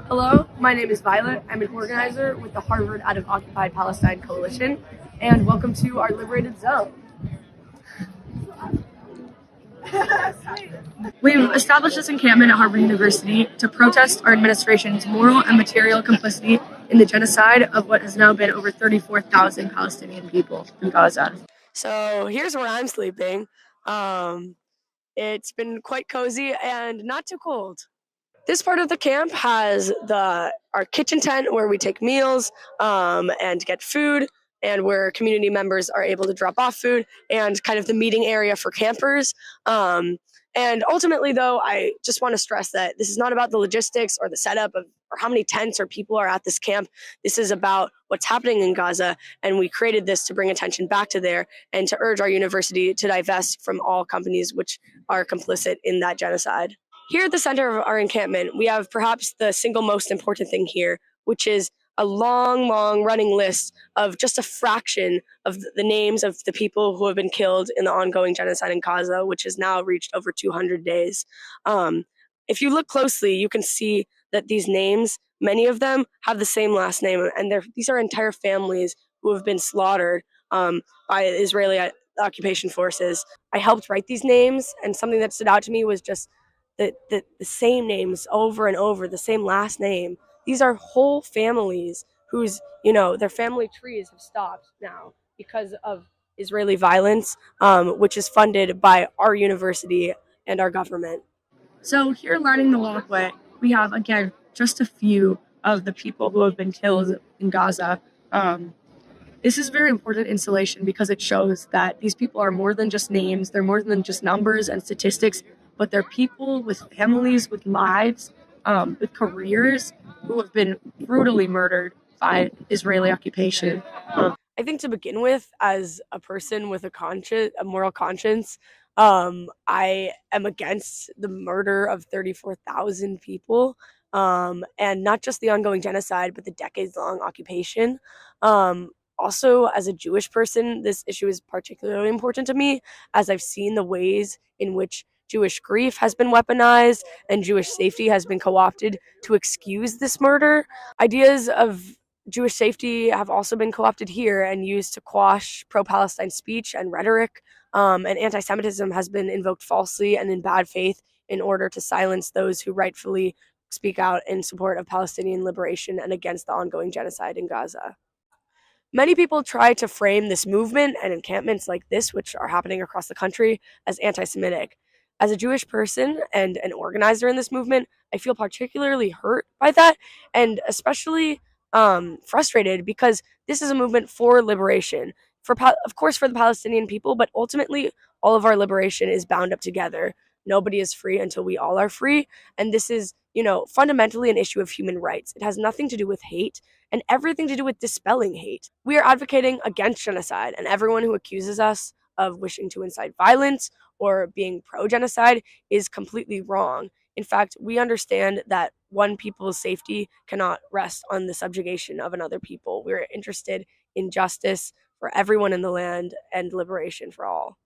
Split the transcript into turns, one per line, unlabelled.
Hello, my name is Violet. I'm an organizer with the Harvard out of Occupied Palestine Coalition, and welcome to our liberated zone. We've established this encampment at Harvard University to protest our administration's moral and material complicity in the genocide of what has now been over 34,000 Palestinian people in Gaza.
So here's where I'm sleeping. It's been quite cozy and not too cold. This part of the camp has our kitchen tent where we take meals and get food, and where community members are able to drop off food, and kind of the meeting area for campers. And ultimately, though, I just want to stress that this is not about the logistics or the setup or how many tents or people are at this camp. This is about what's happening in Gaza, and we created this to bring attention back to there and to urge our university to divest from all companies which are complicit in that genocide. Here at the center of our encampment, we have perhaps the single most important thing here, which is a long running list of just a fraction of the names of the people who have been killed in the ongoing genocide in Gaza, which has now reached over 200 days. If you look closely, you can see that these names, many of them have the same last name, and these are entire families who have been slaughtered by Israeli occupation forces. I helped write these names, and something that stood out to me was just the same names over and over, the same last name. These are whole families whose, their family trees have stopped now because of Israeli violence, which is funded by our university and our government.
So here lining the walkway, we have, again, just a few of the people who have been killed in Gaza. This is very important installation because it shows that these people are more than just names, they're more than just numbers and statistics, but they're people with families, with lives, with careers who have been brutally murdered by Israeli occupation.
I think to begin with, as a person with a moral conscience, I am against the murder of 34,000 people, and not just the ongoing genocide, but the decades-long occupation. Also, as a Jewish person, this issue is particularly important to me, as I've seen the ways in which Jewish grief has been weaponized and Jewish safety has been co-opted to excuse this murder. Ideas of Jewish safety have also been co-opted here and used to quash pro-Palestine speech and rhetoric, and anti-Semitism has been invoked falsely and in bad faith in order to silence those who rightfully speak out in support of Palestinian liberation and against the ongoing genocide in Gaza. Many people try to frame this movement and encampments like this, which are happening across the country, as anti-Semitic. As a Jewish person and an organizer in this movement, I feel particularly hurt by that, and especially frustrated, because this is a movement for liberation, of course, for the Palestinian people, but ultimately, all of our liberation is bound up together. Nobody is free until we all are free, and this is, fundamentally an issue of human rights. It has nothing to do with hate and everything to do with dispelling hate. We are advocating against genocide, and everyone who accuses us of wishing to incite violence or being pro-genocide is completely wrong. In fact, we understand that one people's safety cannot rest on the subjugation of another people. We're interested in justice for everyone in the land and liberation for all.